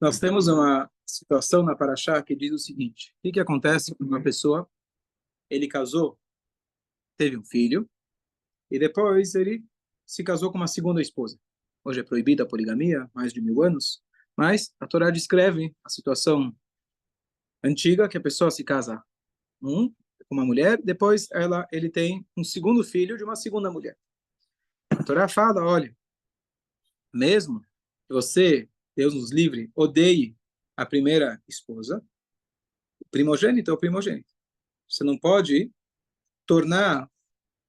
Nós temos uma situação na Paraxá que diz o seguinte: o que acontece com uma pessoa? Ele casou, teve um filho, e depois ele se casou com uma segunda esposa. Hoje é proibida a poligamia, mais de 1000 anos, mas a Torá descreve a situação antiga que a pessoa se casa com uma mulher, depois ele tem um segundo filho de uma segunda mulher. A Torá fala, olha, mesmo que você, Deus nos livre, odeie a primeira esposa, o primogênito é o primogênito. Você não pode tornar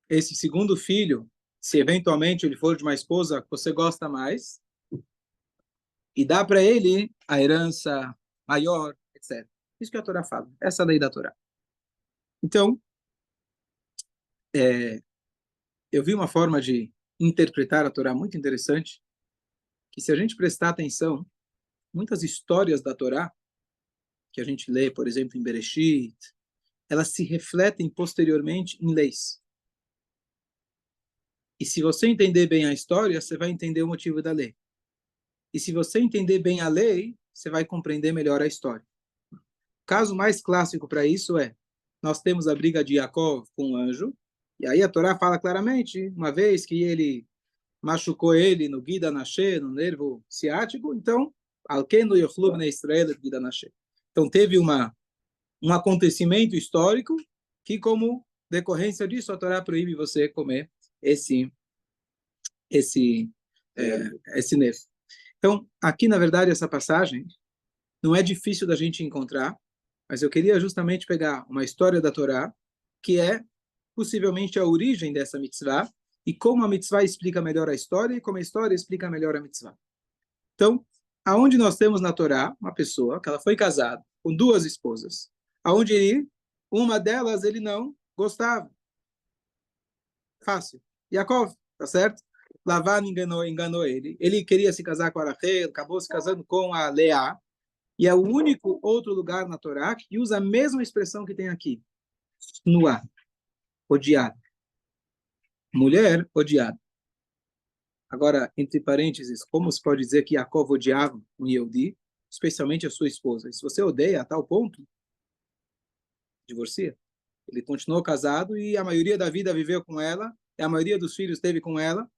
esse segundo filho, se eventualmente ele for de uma esposa que você gosta mais, e dar para ele a herança maior, etc. Isso que a Torá fala, essa é a lei da Torá. Então, eu vi uma forma de interpretar a Torá muito interessante, que se a gente prestar atenção, muitas histórias da Torá, que a gente lê, por exemplo, em Bereshit, elas se refletem posteriormente em leis. E se você entender bem a história, você vai entender o motivo da lei. E se você entender bem a lei, você vai compreender melhor a história. O caso mais clássico para isso é, nós temos a briga de Jacó com o anjo, e aí a Torá fala claramente, uma vez que ele machucou ele no Gida Nashe, no nervo ciático, então, Alkeno Yochlu Bnei Israel Gida Nashe. Então teve um acontecimento histórico que, como decorrência disso, a Torá proíbe você comer esse esse esse nervo. Então, aqui, na verdade, essa passagem não é difícil da gente encontrar, mas eu queria justamente pegar uma história da Torá, que é possivelmente a origem dessa mitzvah, e como a mitzvah explica melhor a história, e como a história explica melhor a mitzvah. Então, aonde nós temos na Torá uma pessoa que ela foi casada com duas esposas, aonde uma delas ele não gostava. Fácil. Yaakov, tá certo? Lavan enganou ele. Ele queria se casar com a Rachel, acabou se casando com a Leá, e é o único outro lugar na Torá que usa a mesma expressão que tem aqui. Nuá, odiada. Mulher, odiada. Agora, entre parênteses, como se pode dizer que Yaakov odiava um Yehudi, especialmente a sua esposa? E se você odeia a tal ponto, divorcia. Ele continuou casado e a maioria da vida viveu com ela, e a maioria dos filhos teve com ela,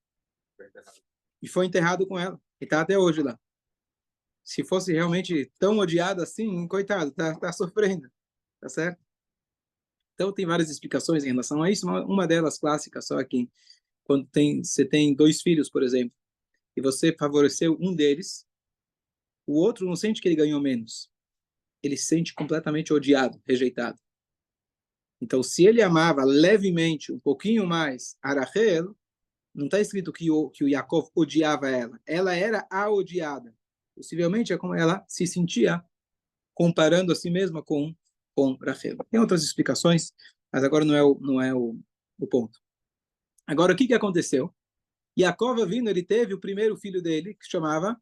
e foi enterrado com ela. E está até hoje lá. Se fosse realmente tão odiado assim, coitado, tá sofrendo, tá certo? Então tem várias explicações em relação a isso. Uma delas clássica, só que quando você tem dois filhos, por exemplo, e você favoreceu um deles, o outro não sente que ele ganhou menos. Ele se sente completamente odiado, rejeitado. Então, se ele amava levemente, um pouquinho mais, a Rachel, não está escrito que o Yaakov odiava ela. Ela era a odiada. Possivelmente é como ela se sentia comparando a si mesma com Rachel. Tem outras explicações, mas agora não é o ponto. Agora, o que aconteceu? Yaakov vindo, ele teve o primeiro filho dele, que se chamava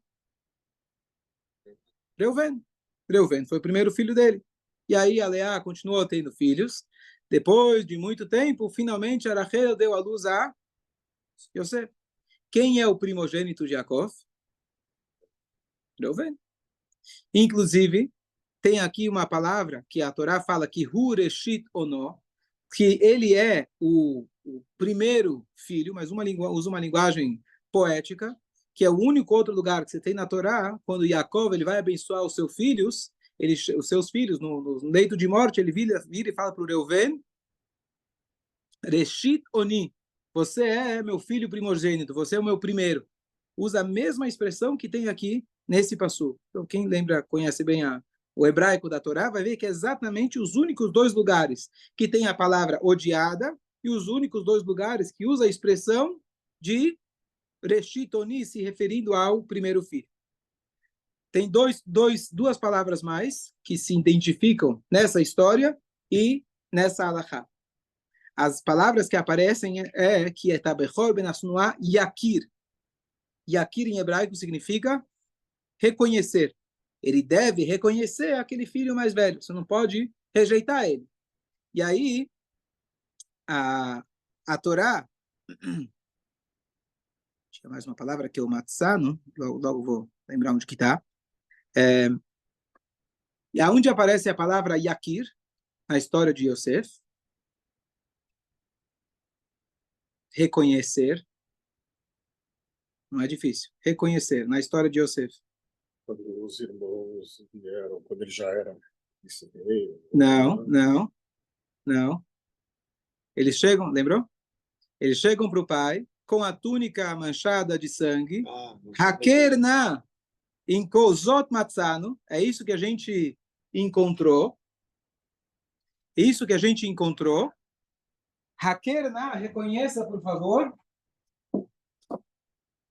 Reuven. Reuven foi o primeiro filho dele. E aí a Leá continuou tendo filhos. Depois de muito tempo, finalmente a Rachel deu à luz a Yosef. Quem é o primogênito de Yaakov? Reuven. Inclusive, tem aqui uma palavra que a Torá fala que Hureshit Ono, que ele é o primeiro filho, mas usa uma linguagem poética, que é o único outro lugar que você tem na Torá, quando Yaakov ele vai abençoar os seus filhos, os seus filhos no leito de morte, ele vira e fala para o Reuven, Reshit Oni, você é meu filho primogênito, você é o meu primeiro. Usa a mesma expressão que tem aqui nesse passo. Então, quem lembra, conhece bem o hebraico da Torá, vai ver que é exatamente os únicos dois lugares que tem a palavra odiada e os únicos dois lugares que usa a expressão de Reshit Oni, se referindo ao primeiro filho. Tem duas palavras mais que se identificam nessa história e nessa alahá. As palavras que aparecem que é Tabechor ben Asnuá Yakir. Yakir em hebraico significa reconhecer. Ele deve reconhecer aquele filho mais velho. Você não pode rejeitar ele. E aí, a Torá, tinha mais uma palavra que é o Matzah, logo vou lembrar onde que está. E aonde aparece a palavra Yakir, na história de Yosef? Reconhecer. Não é difícil. Reconhecer, na história de Yosef. Quando os irmãos vieram, quando ele já era rei. Não. Eles chegam, lembrou? Eles chegam para o pai com a túnica manchada de sangue. Hakerna em Kozot Matzano. É isso que a gente encontrou. Isso que a gente encontrou. Hakerna, reconheça, por favor.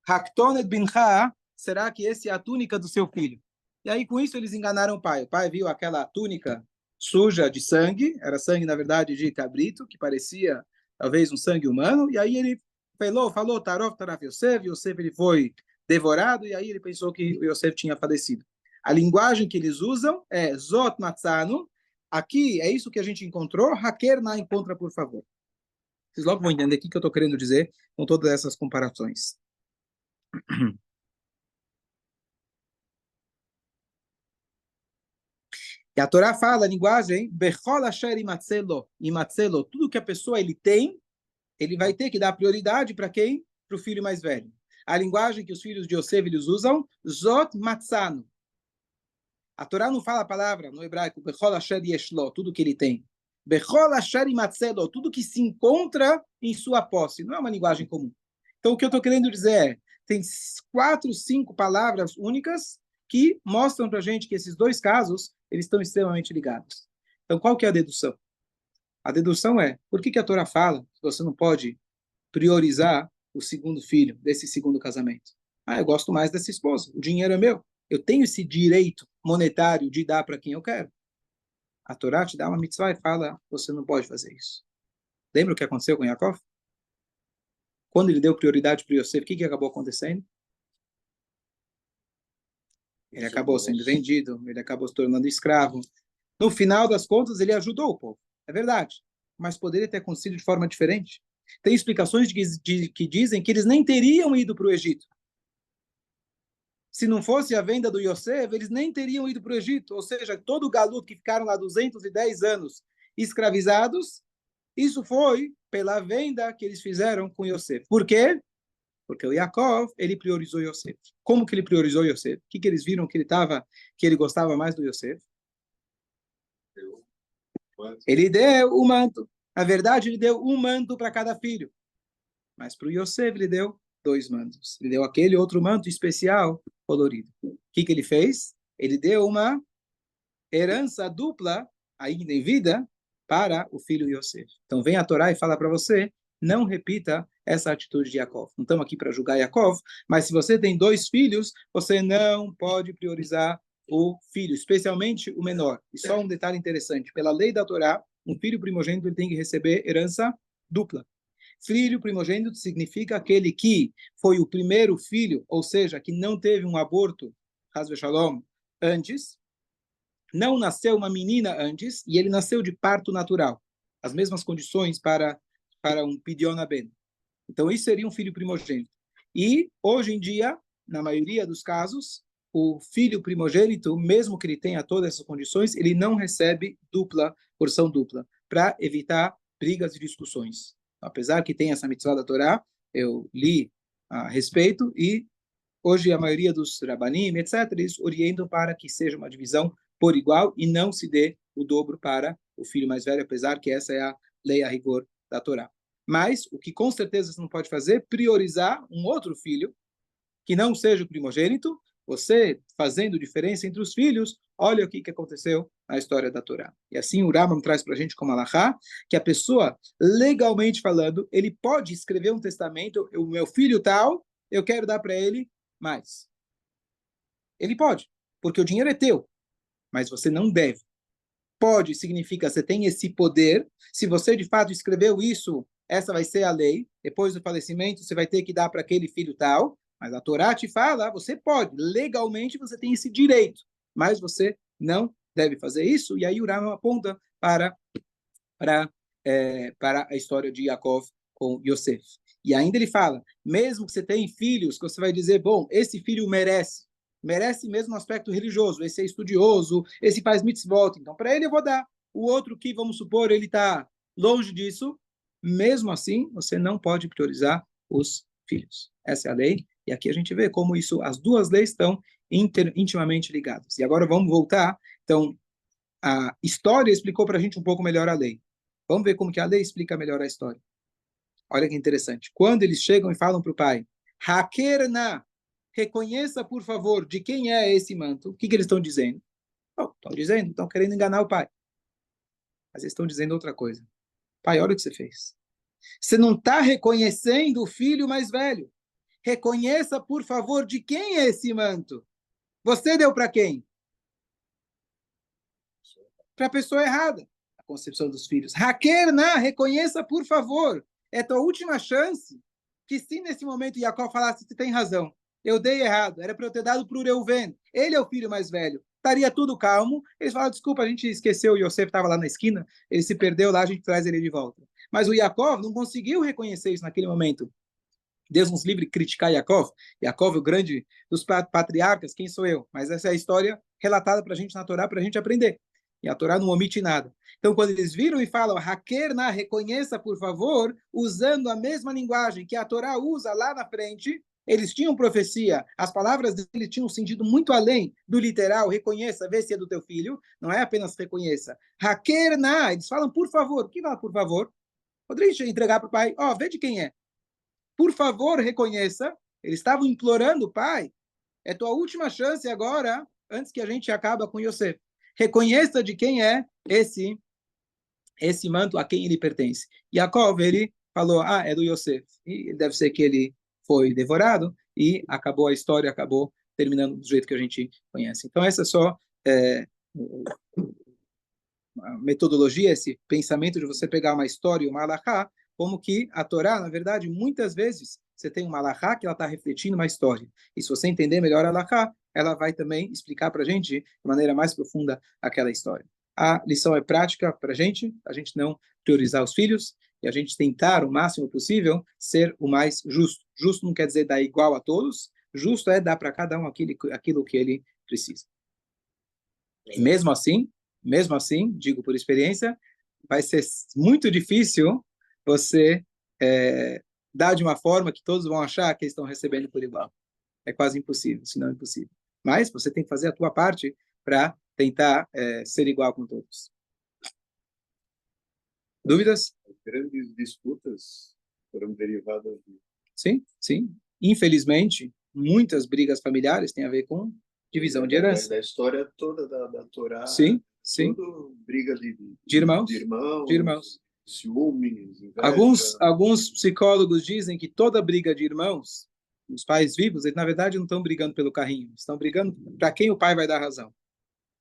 Haktonet bincha, será que esse é a túnica do seu filho? E aí, com isso, eles enganaram o pai. O pai viu aquela túnica suja de sangue, era sangue, na verdade, de cabrito, que parecia, talvez, um sangue humano, e aí ele falou, Tarov, Taraf Yosef, Yosef ele foi devorado, e aí ele pensou que o Yosef tinha falecido. A linguagem que eles usam é Zot Matzano, aqui é isso que a gente encontrou, Haker na encontra, por favor. Vocês logo vão entender o que eu estou querendo dizer com todas essas comparações. E a Torá fala a linguagem, Bechol asher imatzelo, tudo que a pessoa ele tem, ele vai ter que dar prioridade para quem? Para o filho mais velho. A linguagem que os filhos de Yosef eles usam, Zot matzano. A Torá não fala a palavra no hebraico, Bechol asher yeshlo, tudo que ele tem. Bechol asher imatzelo, tudo que se encontra em sua posse. Não é uma linguagem comum. Então o que eu estou querendo dizer é, tem 4, 5 palavras únicas que mostram para a gente que esses dois casos eles estão extremamente ligados. Então, qual que é a dedução? A dedução é, por que a Torá fala que você não pode priorizar o segundo filho desse segundo casamento? Ah, eu gosto mais dessa esposa, o dinheiro é meu. Eu tenho esse direito monetário de dar para quem eu quero. A Torá te dá uma mitzvah e fala, você não pode fazer isso. Lembra o que aconteceu com Yaakov? Quando ele deu prioridade para Yosef, o que acabou acontecendo? Ele acabou sendo vendido, ele acabou se tornando escravo. No final das contas, ele ajudou o povo. É verdade. Mas poderia ter acontecido de forma diferente. Tem explicações que dizem que eles nem teriam ido para o Egito. Se não fosse a venda do Yosef, eles nem teriam ido para o Egito. Ou seja, todo o galuto que ficaram lá 210 anos escravizados, isso foi pela venda que eles fizeram com Yosef. Por quê? Porque o Yaakov, ele priorizou Yosef. Como que ele priorizou Yosef? O que eles viram que ele gostava mais do Yosef? Ele deu o manto. Na verdade, ele deu um manto para cada filho. Mas para o Yosef, ele deu 2 mantos. Ele deu aquele outro manto especial, colorido. O que ele fez? Ele deu uma herança dupla, ainda em vida, para o filho Yosef. Então, vem a Torá e fala para você, não repita essa atitude de Yaakov. Não estamos aqui para julgar Yaakov, mas se você tem 2 filhos, você não pode priorizar o filho, especialmente o menor. E só um detalhe interessante, pela lei da Torá, um filho primogênito ele tem que receber herança dupla. Filho primogênito significa aquele que foi o primeiro filho, ou seja, que não teve um aborto, Hasbe Shalom, antes, não nasceu uma menina antes, e ele nasceu de parto natural. As mesmas condições para um Pidyon Ben. Então, isso seria um filho primogênito. E, hoje em dia, na maioria dos casos, o filho primogênito, mesmo que ele tenha todas essas condições, ele não recebe porção dupla, para evitar brigas e discussões. Apesar que tem essa mitzvah da Torá, eu li a respeito, e hoje a maioria dos rabanim, etc., eles orientam para que seja uma divisão por igual e não se dê o dobro para o filho mais velho, apesar que essa é a lei a rigor da Torá. Mas o que com certeza você não pode fazer, priorizar um outro filho que não seja o primogênito, você fazendo diferença entre os filhos, olha o que aconteceu na história da Torá. E assim o Rambam traz para a gente como alahá, que a pessoa, legalmente falando, ele pode escrever um testamento, o meu filho tal, eu quero dar para ele mais. Ele pode, porque o dinheiro é teu, mas você não deve. Pode significa você tem esse poder. Se você de fato escreveu isso, essa vai ser a lei. Depois do falecimento, você vai ter que dar para aquele filho tal. Mas a Torá te fala, você pode. Legalmente você tem esse direito. Mas você não deve fazer isso. E aí o Rambam aponta para a história de Yaakov com Yosef. E ainda ele fala, mesmo que você tenha filhos, que você vai dizer, bom, esse filho merece merece mesmo um aspecto religioso, esse é estudioso, esse faz mitzvot, então para ele eu vou dar. O outro que, vamos supor, ele está longe disso, mesmo assim, você não pode priorizar os filhos. Essa é a lei, e aqui a gente vê como isso, as duas leis estão intimamente ligadas. E agora vamos voltar, então, a história explicou para a gente um pouco melhor a lei. Vamos ver como que a lei explica melhor a história. Olha que interessante. Quando eles chegam e falam para o pai, Hakerna, reconheça, por favor, de quem é esse manto. O que eles estão dizendo? Oh, estão dizendo, estão querendo enganar o pai. Mas eles estão dizendo outra coisa. Pai, olha o que você fez. Você não está reconhecendo o filho mais velho. Reconheça, por favor, de quem é esse manto. Você deu para quem? Para a pessoa errada. A concepção dos filhos. Hakerna, reconheça, por favor. É tua última chance. Que se nesse momento Jacó falasse, você tem razão, eu dei errado, era para eu ter dado para o Reuven, ele é o filho mais velho, estaria tudo calmo, eles falam, desculpa, a gente esqueceu, o Yosef estava lá na esquina, ele se perdeu lá, a gente traz ele de volta. Mas o Yaakov não conseguiu reconhecer isso naquele momento. Deus nos livre de criticar Yaakov. Yaakov, o grande dos patriarcas, quem sou eu? Mas essa é a história relatada para a gente na Torá, para a gente aprender. E a Torá não omite nada. Então, quando eles viram e falam, Hakerna, reconheça, por favor, usando a mesma linguagem que a Torá usa lá na frente, eles tinham profecia, as palavras dele tinham um sentido muito além do literal, reconheça, vê se é do teu filho, não é apenas reconheça. Hakerna, eles falam, por favor, o que fala por favor? Poderia entregar para o pai, ó, vê de quem é. Por favor, reconheça. Eles estavam implorando, pai, é tua última chance agora, antes que a gente acabe com Yosef. Reconheça de quem é esse manto, a quem ele pertence. Yaakov, ele falou, é do Yosef. E deve ser que ele foi devorado e acabou a história, acabou terminando do jeito que a gente conhece. Então, essa é só a metodologia, esse pensamento de você pegar uma história, uma alahá, como que a Torá, na verdade, muitas vezes você tem uma alahá que ela está refletindo uma história. E se você entender melhor a alahá, ela vai também explicar para a gente de maneira mais profunda aquela história. A lição é prática para a gente não priorizar os filhos e a gente tentar o máximo possível ser o mais justo. Justo não quer dizer dar igual a todos, justo é dar para cada um aquilo que ele precisa. E mesmo assim, digo por experiência, vai ser muito difícil você dar de uma forma que todos vão achar que eles estão recebendo por igual. É quase impossível, se não impossível. Mas você tem que fazer a tua parte para tentar ser igual com todos. Dúvidas? Grandes disputas foram derivadas de... Sim, sim. Infelizmente, muitas brigas familiares têm a ver com divisão de herança. Da história toda da Torá. Sim, sim. Tudo briga de irmãos. De irmãos. Ciúmes, inveja. Alguns psicólogos dizem que toda briga de irmãos, os pais vivos, eles na verdade não estão brigando pelo carrinho, estão brigando para quem o pai vai dar razão.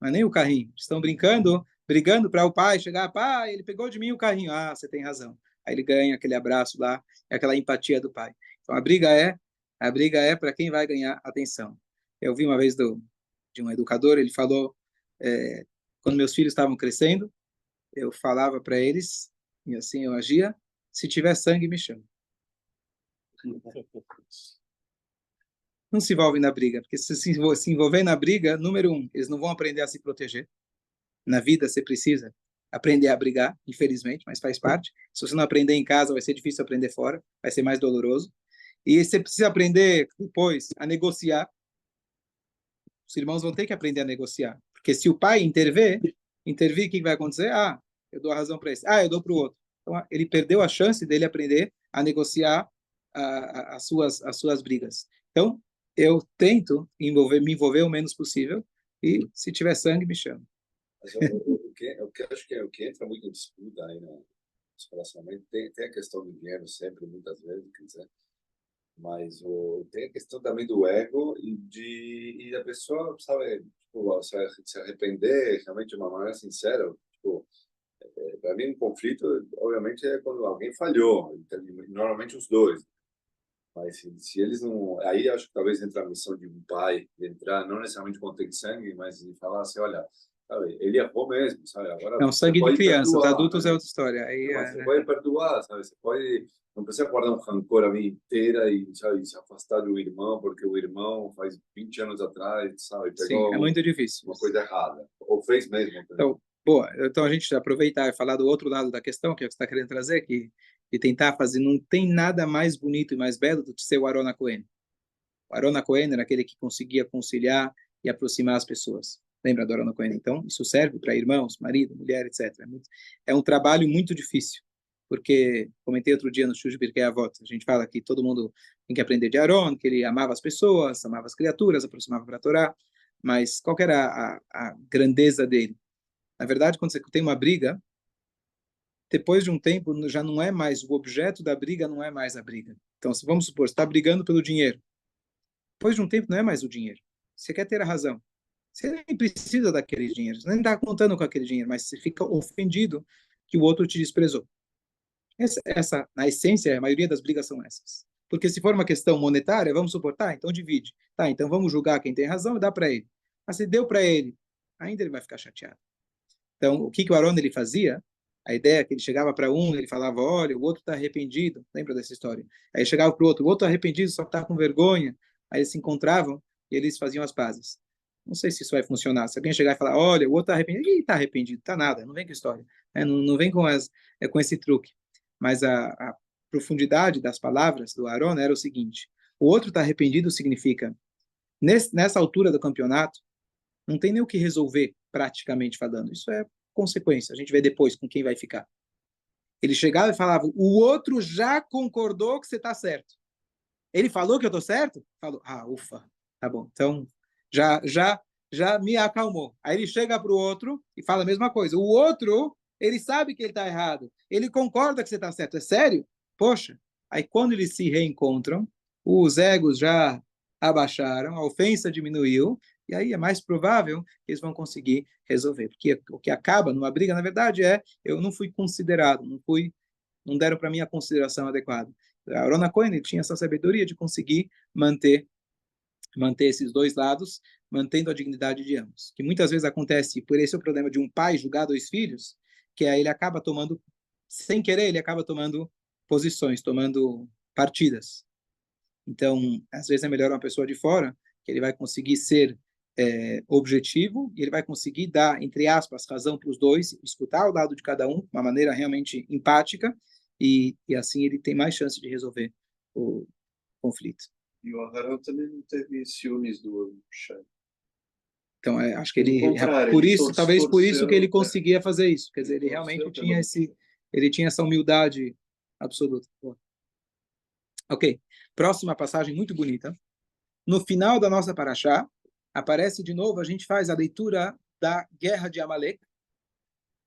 Mas nem o carrinho. Estão brigando para o pai chegar, pai, ele pegou de mim o carrinho. Ah, você tem razão. Aí ele ganha aquele abraço lá, aquela empatia do pai. Então a briga é para quem vai ganhar atenção. Eu vi uma vez de um educador, ele falou, quando meus filhos estavam crescendo, eu falava para eles, e assim eu agia, se tiver sangue, me chama. Não se envolvem na briga, porque se envolver na briga, número 1, eles não vão aprender a se proteger. Na vida você precisa aprender a brigar, infelizmente, mas faz parte. Se você não aprender em casa, vai ser difícil aprender fora, vai ser mais doloroso. E você precisa aprender depois a negociar. Os irmãos vão ter que aprender a negociar, porque se o pai intervir, o que vai acontecer? Eu dou a razão para esse. Eu dou para o outro. Então, ele perdeu a chance dele aprender a negociar as suas brigas. Então, eu tento me envolver o menos possível e, se tiver sangue, me chama. Mas o que acho que o que entra muito em disputa aí nos relacionamentos tem a questão do dinheiro sempre, muitas vezes, quer dizer, mas tem a questão também do ego e a pessoa, sabe, tipo, se arrepender realmente de uma maneira sincera, tipo, para mim um conflito, obviamente, é quando alguém falhou, normalmente os dois. Mas se eles não... Aí acho que talvez entra a missão de um pai, de entrar, não necessariamente com ter sangue, mas de falar assim, olha, sabe? Ele errou mesmo, sabe? Agora É um você sangue de pode criança, os perdoar, adultos né? é outra história. Aí, Mas você pode perdoar, sabe? Você pode, não precisa guardar um rancor a vida inteira e, sabe, se afastar do irmão, porque o irmão faz 20 anos atrás, sabe, sim, é pegou muito difícil. uma coisa errada, ou fez mesmo. Então, boa. Então, a gente aproveitar e falar do outro lado da questão, que é o que você está querendo trazer, que tentar fazer, não tem nada mais bonito e mais belo do que ser o Arona Cohen. O Arona Cohen era aquele que conseguia conciliar e aproximar as pessoas. Lembra do Arona Cohen? Então, isso serve para irmãos, marido, mulher, etc. É um trabalho muito difícil, porque, comentei outro dia no Shuj Birkei Avot, a gente fala que todo mundo tem que aprender de Aaron, que ele amava as pessoas, amava as criaturas, aproximava para a Torá, mas qual que era a grandeza dele? Na verdade, quando você tem uma briga, depois de um tempo, já não é mais o objeto da briga, não é mais a briga. Então, vamos supor, você está brigando pelo dinheiro. Depois de um tempo, não é mais o dinheiro. Você quer ter a razão. Você nem precisa daquele dinheiro, você nem está contando com aquele dinheiro, mas você fica ofendido que o outro te desprezou. Na essência, a maioria das brigas são essas. Porque se for uma questão monetária, vamos supor, tá, então divide. Tá, então vamos julgar quem tem razão e dá para ele. Mas se deu para ele, ainda ele vai ficar chateado. Então, o que o Aaron ele fazia? A ideia é que ele chegava para um, ele falava, olha, o outro está arrependido. Lembra dessa história? Aí chegava para o outro está arrependido, só está com vergonha. Aí eles se encontravam e eles faziam as pazes. Não sei se isso vai funcionar. Se alguém chegar e falar, olha, o outro está arrependido, está arrependido, está nada, não vem com história. Não vem com esse truque. Mas a profundidade das palavras do Aaron era o seguinte: o outro está arrependido significa, nessa altura do campeonato, não tem nem o que resolver, praticamente falando. Isso é consequência. A gente vê depois com quem vai ficar. Ele chegava e falava, o outro já concordou que você está certo. Ele falou que eu estou certo? Falou, ufa, tá bom. Então, já me acalmou. Aí ele chega para o outro e fala a mesma coisa. O outro, ele sabe que ele está errado. Ele concorda que você está certo. É sério? Poxa. Aí quando eles se reencontram, os egos já abaixaram, a ofensa diminuiu, e aí é mais provável que eles vão conseguir resolver. Porque o que acaba numa briga, na verdade, eu não fui considerado, não deram para mim a consideração adequada. A Arona Cohen tinha essa sabedoria de conseguir manter esses dois lados, mantendo a dignidade de ambos. Que muitas vezes acontece, por esse é o problema de um pai julgar dois filhos, que aí ele acaba tomando, sem querer, ele acaba tomando posições, tomando partidas. Então, às vezes é melhor uma pessoa de fora, que ele vai conseguir ser objetivo e ele vai conseguir dar, entre aspas, razão para os dois, escutar o lado de cada um de uma maneira realmente empática e assim ele tem mais chance de resolver o conflito. E o Aharon também não teve ciúmes do Shem. Então, acho que ele, por isso, talvez por isso que ele torceu, conseguia fazer isso. Quer dizer, ele realmente tinha ele tinha essa humildade absoluta. Ok. Próxima passagem muito bonita. No final da nossa paraxá, aparece de novo, a gente faz a leitura da guerra de Amalek.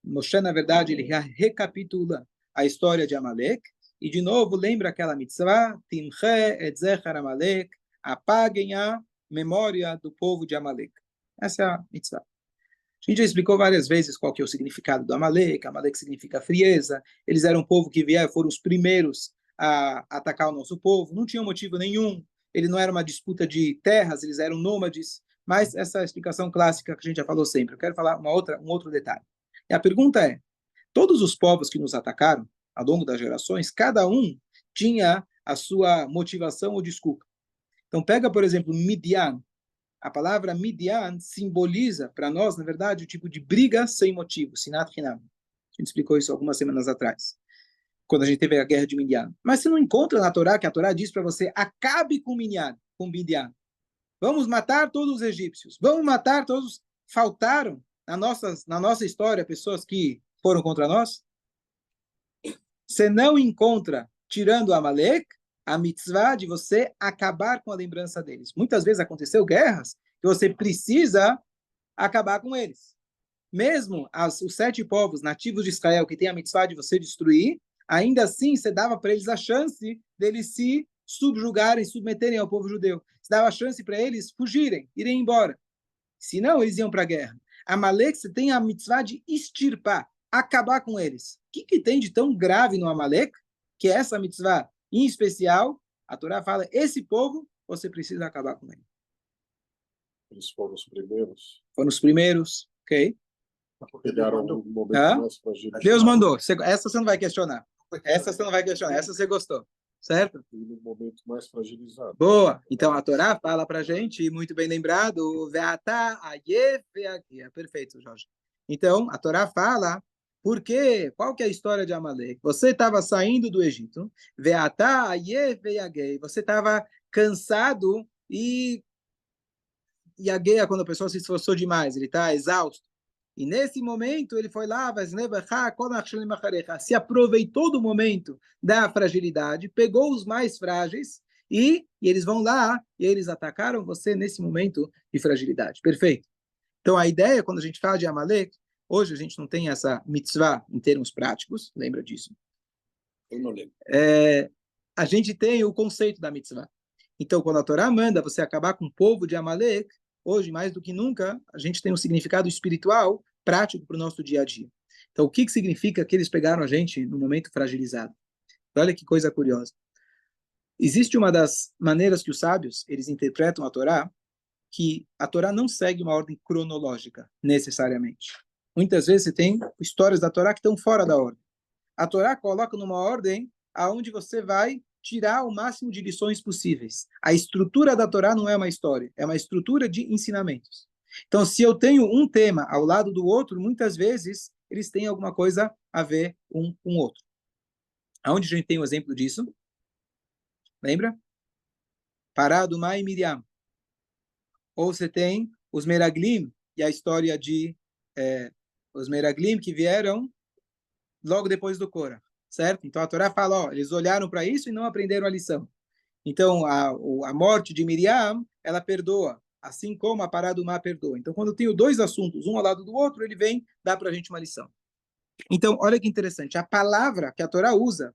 Moshe, na verdade, ele recapitula a história de Amalek e, de novo, lembra aquela mitzvah, Timche et Zechar Amalek, apaguem a memória do povo de Amalek. Essa é a mitzvah. A gente já explicou várias vezes qual que é o significado do Amalek. Amalek significa frieza. Eles eram um povo que foram os primeiros a atacar o nosso povo. Não tinha motivo nenhum. Ele não era uma disputa de terras, eles eram nômades. Mas essa é a explicação clássica que a gente já falou sempre. Eu quero falar um outro detalhe. E a pergunta é, todos os povos que nos atacaram ao longo das gerações, cada um tinha a sua motivação ou desculpa. Então pega, por exemplo, Midian. A palavra Midian simboliza para nós, na verdade, o tipo de briga sem motivo, Sinat Hinam. A gente explicou isso algumas semanas atrás, quando a gente teve a guerra de Midian. Mas você não encontra na Torá, que a Torá diz para você, acabe com Midian. Vamos matar todos os egípcios. Vamos matar todos. Faltaram na nossa história pessoas que foram contra nós? Você não encontra, tirando Amalek, a mitzvah de você acabar com a lembrança deles. Muitas vezes aconteceu guerras que você precisa acabar com eles. Mesmo os 7 povos nativos de Israel que têm a mitzvah de você destruir, ainda assim você dava para eles a chance deles se subjugarem, submeterem ao povo judeu. Você dava a chance para eles fugirem, irem embora. Senão, eles iam para a guerra. Amalek, você tem a mitzvah de extirpar, acabar com eles. O que tem de tão grave no Amalek, que é essa mitzvah em especial? A Torá fala, esse povo, você precisa acabar com ele. Eles foram os primeiros. Foram os primeiros, ok? Pegaram um momento Hã? mais fragilizado. Deus mandou. Essa você não vai questionar. Essa você não vai questionar. Essa você gostou. Certo? E no momento mais fragilizado. Boa. Então a Torá fala pra gente, muito bem lembrado, Ve'atá ayef ve'agia. Perfeito, Jorge. Então a Torá fala, por quê? Qual que é a história de Amalek? Você estava saindo do Egito, Ve'atá ayef ve'agia. Você estava cansado e Yageia, quando a pessoa se esforçou demais, ele está exausto. E nesse momento ele foi lá, se aproveitou do momento da fragilidade, pegou os mais frágeis e eles vão lá e eles atacaram você nesse momento de fragilidade. Perfeito. Então a ideia, quando a gente fala de Amalek, hoje a gente não tem essa mitzvah em termos práticos, lembra disso? Eu não lembro. A gente tem o conceito da mitzvah. Então, quando a Torá manda você acabar com o povo de Amalek, hoje, mais do que nunca, a gente tem um significado espiritual prático para o nosso dia a dia. Então, o que significa que eles pegaram a gente no momento fragilizado? Olha que coisa curiosa. Existe uma das maneiras que os sábios eles interpretam a Torá, que a Torá não segue uma ordem cronológica, necessariamente. Muitas vezes você tem histórias da Torá que estão fora da ordem. A Torá coloca numa ordem aonde você vai tirar o máximo de lições possíveis. A estrutura da Torá não é uma história, é uma estrutura de ensinamentos. Então, se eu tenho um tema ao lado do outro, muitas vezes eles têm alguma coisa a ver um com o outro. Aonde a gente tem um exemplo disso? Lembra? Pará, Adumá e Miriam. Ou você tem os Meraglim e a história de os Meraglim que vieram logo depois do Cora, certo? Então a Torá fala, ó, eles olharam para isso e não aprenderam a lição. Então a morte de Miriam, ela perdoa, assim como a parada do mar perdoa. Então quando eu tenho dois assuntos, um ao lado do outro, ele vem dar para a gente uma lição. Então olha que interessante, a palavra que a Torá usa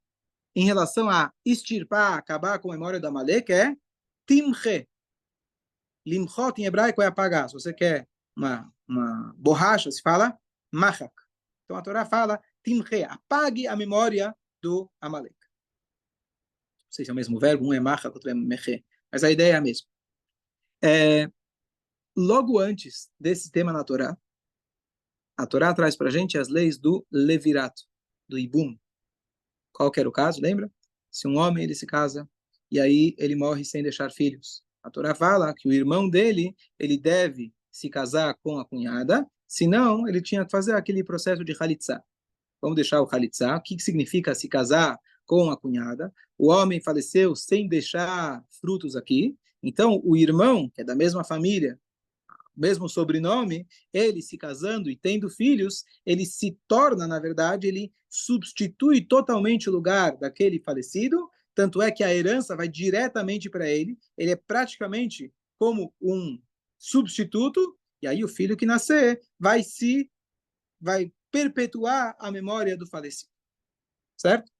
em relação a extirpar, acabar com a memória da Amalek é timche. Limchot em hebraico é apagar. Se você quer uma borracha, se fala machak. Então a Torá fala timche, apague a memória do Amalek. Não sei se é o mesmo verbo, um é machak, outro é meche, mas a ideia é a mesma. Logo antes desse tema na Torá, a Torá traz para a gente as leis do levirato, do ibum. Qual que era o caso, lembra? Se um homem ele se casa e aí ele morre sem deixar filhos. A Torá fala que o irmão dele ele deve se casar com a cunhada, senão ele tinha que fazer aquele processo de halitzá. Vamos deixar o halitzá. O que significa se casar com a cunhada? O homem faleceu sem deixar frutos aqui, então o irmão, que é da mesma família, mesmo sobrenome, ele se casando e tendo filhos, ele se torna, na verdade, ele substitui totalmente o lugar daquele falecido, tanto é que a herança vai diretamente para ele, ele é praticamente como um substituto, e aí o filho que nascer vai perpetuar a memória do falecido. Certo?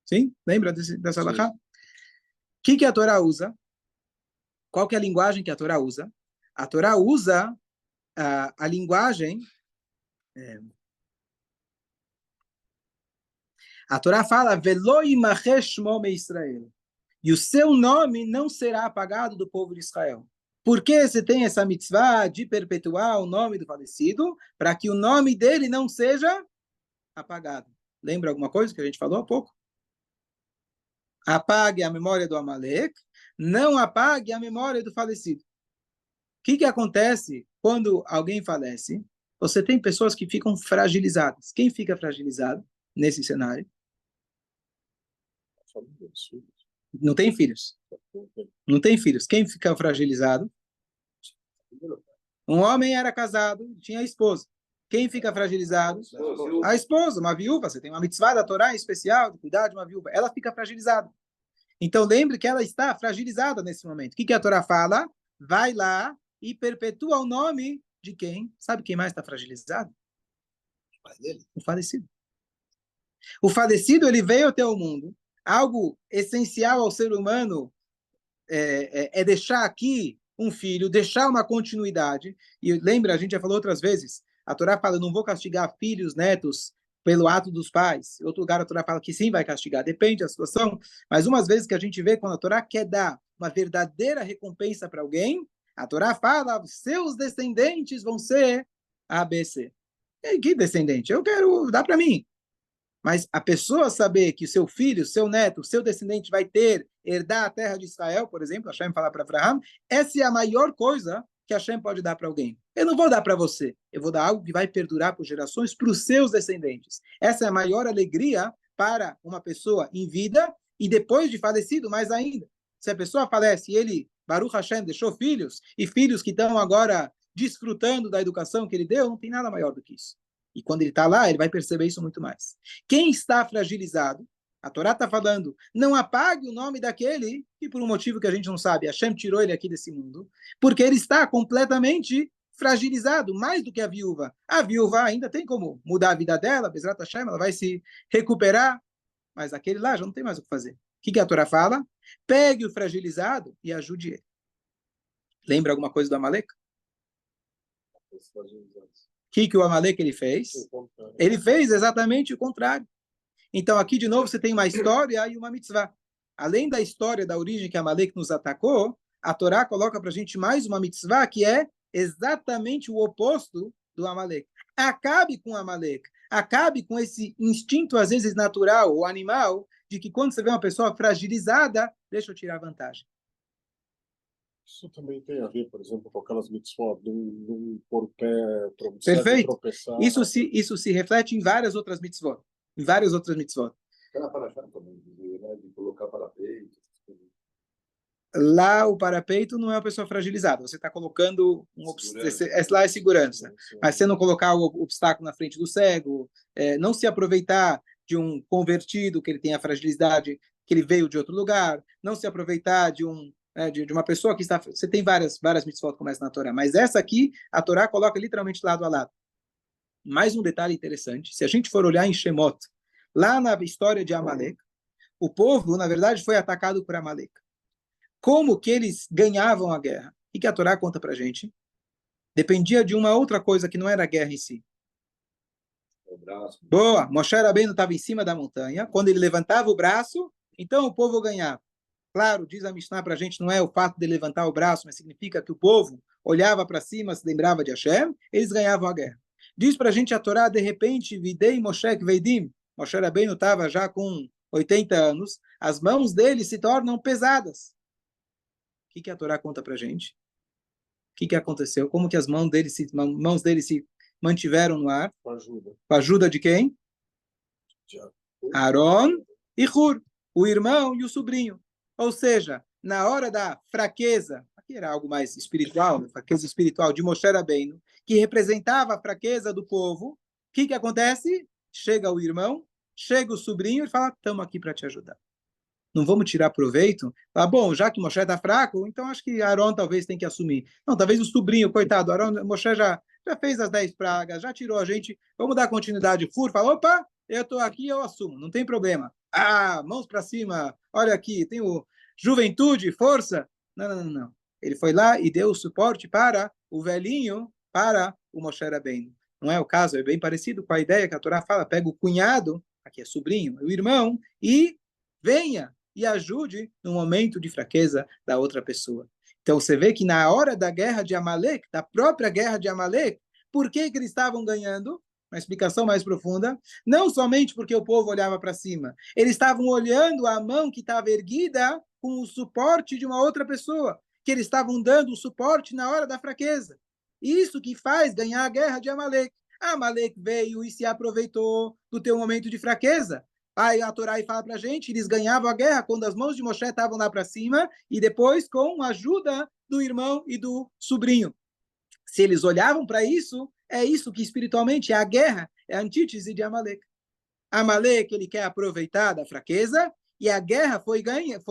Sim? Lembra dessa alahá? O que a Torá usa? Qual que é a linguagem que a Torá usa? A Torá usa a linguagem... A Torá fala, Velo imachesh shmo me Israel. E o seu nome não será apagado do povo de Israel. Por que você tem essa mitzvah de perpetuar o nome do falecido? Para que o nome dele não seja apagado. Lembra alguma coisa que a gente falou há pouco? Apague a memória do Amalek, não apague a memória do falecido. O que acontece quando alguém falece? Você tem pessoas que ficam fragilizadas. Quem fica fragilizado nesse cenário? Não tem filhos. Não tem filhos. Quem fica fragilizado? Um homem era casado, tinha esposa. Quem fica fragilizado? A esposa, uma viúva. Você tem uma mitzvah da Torá em especial, de cuidar de uma viúva. Ela fica fragilizada. Então lembre que ela está fragilizada nesse momento. O que a Torá fala? Vai lá e perpetua o nome de quem? Sabe quem mais está fragilizado? O falecido. O falecido, ele veio até o mundo. Algo essencial ao ser humano é deixar aqui um filho, deixar uma continuidade. E lembra, a gente já falou outras vezes, a Torá fala, não vou castigar filhos, netos, pelo ato dos pais. Em outro lugar a Torá fala que sim vai castigar, depende da situação. Mas umas vezes que a gente vê, quando a Torá quer dar uma verdadeira recompensa para alguém, a Torá fala, seus descendentes vão ser ABC. Que descendente? Eu quero, dá para mim. Mas a pessoa saber que o seu filho, seu neto, seu descendente vai herdar a terra de Israel, por exemplo, Hashem fala para Abraham, essa é a maior coisa que Hashem pode dar para alguém. Eu não vou dar para você, eu vou dar algo que vai perdurar por gerações para os seus descendentes. Essa é a maior alegria para uma pessoa em vida e depois de falecido, mais ainda. Se a pessoa falece e ele, Baruch Hashem, deixou filhos, e filhos que estão agora desfrutando da educação que ele deu, não tem nada maior do que isso. E quando ele está lá, ele vai perceber isso muito mais. Quem está fragilizado, a Torá está falando, não apague o nome daquele que por um motivo que a gente não sabe, Hashem tirou ele aqui desse mundo, porque ele está completamente fragilizado, mais do que a viúva. A viúva ainda tem como mudar a vida dela, Bezrat Hashem, ela vai se recuperar, mas aquele lá já não tem mais o que fazer. O que a Torá fala? Pegue o fragilizado e ajude ele. Lembra alguma coisa do Amaleque? O que o Amaleque ele fez? Ele fez exatamente o contrário. Então, aqui, de novo, você tem uma história e uma mitzvah. Além da história da origem que Amaleque nos atacou, a Torá coloca para a gente mais uma mitzvah que é exatamente o oposto do Amaleque. Acabe com o Amaleque. Acabe com esse instinto, às vezes, natural ou animal, de que quando você vê uma pessoa fragilizada, deixa eu tirar vantagem. Isso também tem a ver, por exemplo, com aquelas mitzvot de um pôr o pé, perfeito. Tropeçar. Isso se reflete em várias outras mitzvot. Em várias outras mitzvot. Aquela paraxá também, né, de colocar parapeito. Lá o parapeito não é uma pessoa fragilizada. Você está colocando lá é segurança. Mas você não colocar o obstáculo na frente do cego, não se aproveitar de um convertido que ele tem a fragilidade, que ele veio de outro lugar, não se aproveitar de uma pessoa que está... Você tem várias mitzvot que começam na Torá, mas essa aqui, a Torá coloca literalmente lado a lado. Mais um detalhe interessante, se a gente for olhar em Shemot, lá na história de Amaleque, o povo, na verdade, foi atacado por Amaleque. Como que eles ganhavam a guerra? O que a Torá conta para a gente? Dependia de uma outra coisa que não era a guerra em si. Boa, Moshe Rabbeinu estava em cima da montanha, quando ele levantava o braço, então o povo ganhava. Claro, diz a Mishnah para a gente, não é o fato de levantar o braço, mas significa que o povo olhava para cima, se lembrava de Hashem, eles ganhavam a guerra. Diz para a gente a Torá, de repente, Videi Moshe Kveidim, Moshe Rabbeinu estava já com 80 anos, as mãos dele se tornam pesadas. O que a Torá conta para a gente? O que aconteceu? Como que as mãos dele se mantiveram no ar? Com ajuda. Com a ajuda de quem? Aaron e Hur, o irmão e o sobrinho. Ou seja, na hora da fraqueza, aqui era algo mais espiritual, fraqueza espiritual de Moshe Rabbeinu, que representava a fraqueza do povo, o que acontece? Chega o irmão, chega o sobrinho e fala, estamos aqui para te ajudar. Não vamos tirar proveito? Fala, bom, já que Moshe está fraco, então acho que Aaron talvez tenha que assumir. Não, talvez o sobrinho, coitado, Moshe já fez as 10 pragas, já tirou a gente, vamos dar continuidade. Fur, fala, opa, eu estou aqui, eu assumo, não tem problema. Mãos para cima, olha aqui, tenho juventude, força. Não. Ele foi lá e deu o suporte para o velhinho, para o Moshe Rabbeinu. Não é o caso, é bem parecido com a ideia que a Torá fala, pega o cunhado, aqui é sobrinho, o irmão, e venha e ajude no momento de fraqueza da outra pessoa. Então você vê que na hora da guerra de Amaleque, da própria guerra de Amaleque, por que eles estavam ganhando? Uma explicação mais profunda, não somente porque o povo olhava para cima, eles estavam olhando a mão que estava erguida com o suporte de uma outra pessoa, que eles estavam dando o suporte na hora da fraqueza. Isso que faz ganhar a guerra de Amaleque. Amaleque veio e se aproveitou do teu momento de fraqueza. Aí a Torá fala para a gente, eles ganhavam a guerra quando as mãos de Moshe estavam lá para cima e depois com a ajuda do irmão e do sobrinho. Se eles olhavam para isso, é isso que espiritualmente é a guerra, é a antítese de Amaleque. Amaleque, ele quer aproveitar da fraqueza e a guerra foi ganha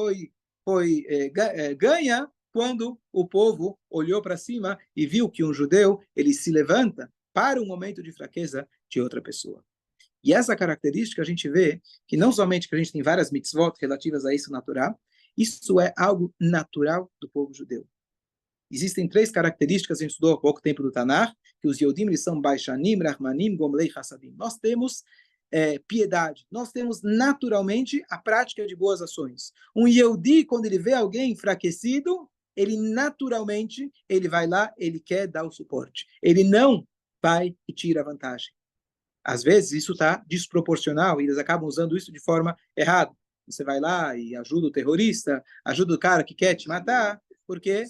quando o povo olhou para cima e viu que um judeu, ele se levanta para um momento de fraqueza de outra pessoa. E essa característica a gente vê que não somente que a gente tem várias mitzvot relativas a isso natural, isso é algo natural do povo judeu. Existem 3 características, a gente estudou há pouco tempo do Tanakh, que os Yodim eles são Baishanim, Rahmanim, Gomlei, Hassadim. Nós temos piedade, nós temos naturalmente a prática de boas ações. Um Yehudi, quando ele vê alguém enfraquecido, ele naturalmente, ele vai lá, ele quer dar o suporte. Ele não vai e tira a vantagem. às vezes isso está desproporcional e eles acabam usando isso de forma errada. Você vai lá e ajuda o terrorista, ajuda o cara que quer te matar, porque...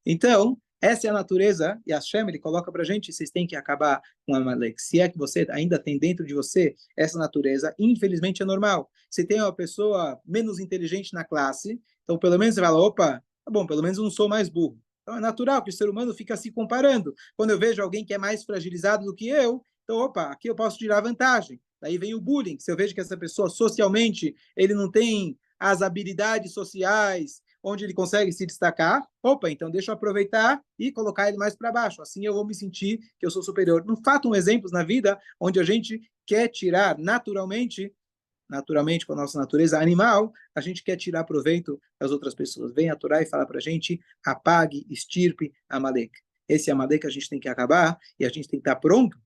Então, essa é a natureza, e a Hashem, ele coloca para a gente, vocês têm que acabar com a Amalek. Se é que você ainda tem dentro de você essa natureza, infelizmente é normal. Se tem uma pessoa menos inteligente na classe, então pelo menos você fala, opa, tá bom, pelo menos eu não sou mais burro. Então é natural que o ser humano fica se comparando. Quando eu vejo alguém que é mais fragilizado do que eu, então, opa, aqui eu posso tirar vantagem. Daí vem o bullying. Se eu vejo que essa pessoa socialmente, ele não tem as habilidades sociais, onde ele consegue se destacar, opa, então deixa eu aproveitar e colocar ele mais para baixo. Assim eu vou me sentir que eu sou superior. No fato, exemplos na vida onde a gente quer tirar naturalmente com a nossa natureza animal, a gente quer tirar proveito das outras pessoas. Vem a Torá e fala para a gente, apague, extirpe Amalek. Esse Amalek a gente tem que acabar e a gente tem que estar pronto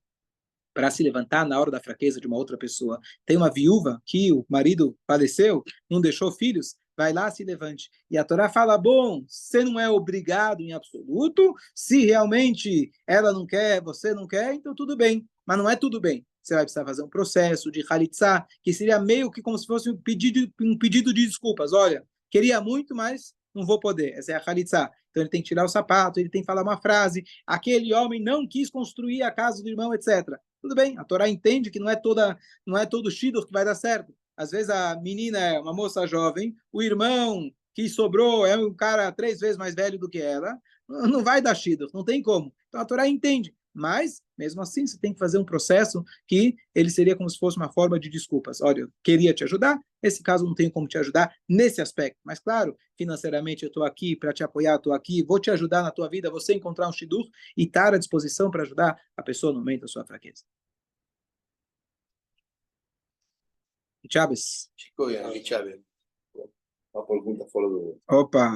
para se levantar na hora da fraqueza de uma outra pessoa. Tem uma viúva que o marido faleceu, não deixou filhos, vai lá, se levante. E a Torá fala, bom, você não é obrigado em absoluto, se realmente ela não quer, você não quer, então tudo bem. Mas não é tudo bem. Você vai precisar fazer um processo de halitzá, que seria meio que como se fosse um pedido de desculpas. Olha, queria muito, mas não vou poder. Essa é a halitzá. Então ele tem que tirar o sapato, ele tem que falar uma frase. Aquele homem não quis construir a casa do irmão, etc. Tudo bem, a Torá entende que não é todo shidduch que vai dar certo. Às vezes a menina é uma moça jovem, o irmão que sobrou é um cara 3 vezes mais velho do que ela, não vai dar shidduch, não tem como. Então a Torá entende, mas mesmo assim você tem que fazer um processo que ele seria como se fosse uma forma de desculpas. Olha, eu queria te ajudar, nesse caso não tenho como te ajudar nesse aspecto, mas claro, financeiramente eu estou aqui para te apoiar, estou aqui, vou te ajudar na tua vida, você encontrar um shidduch e estar à disposição para ajudar a pessoa no momento da sua fraqueza. Chávez. Chico, Chávez. Uma pergunta fora do... Opa!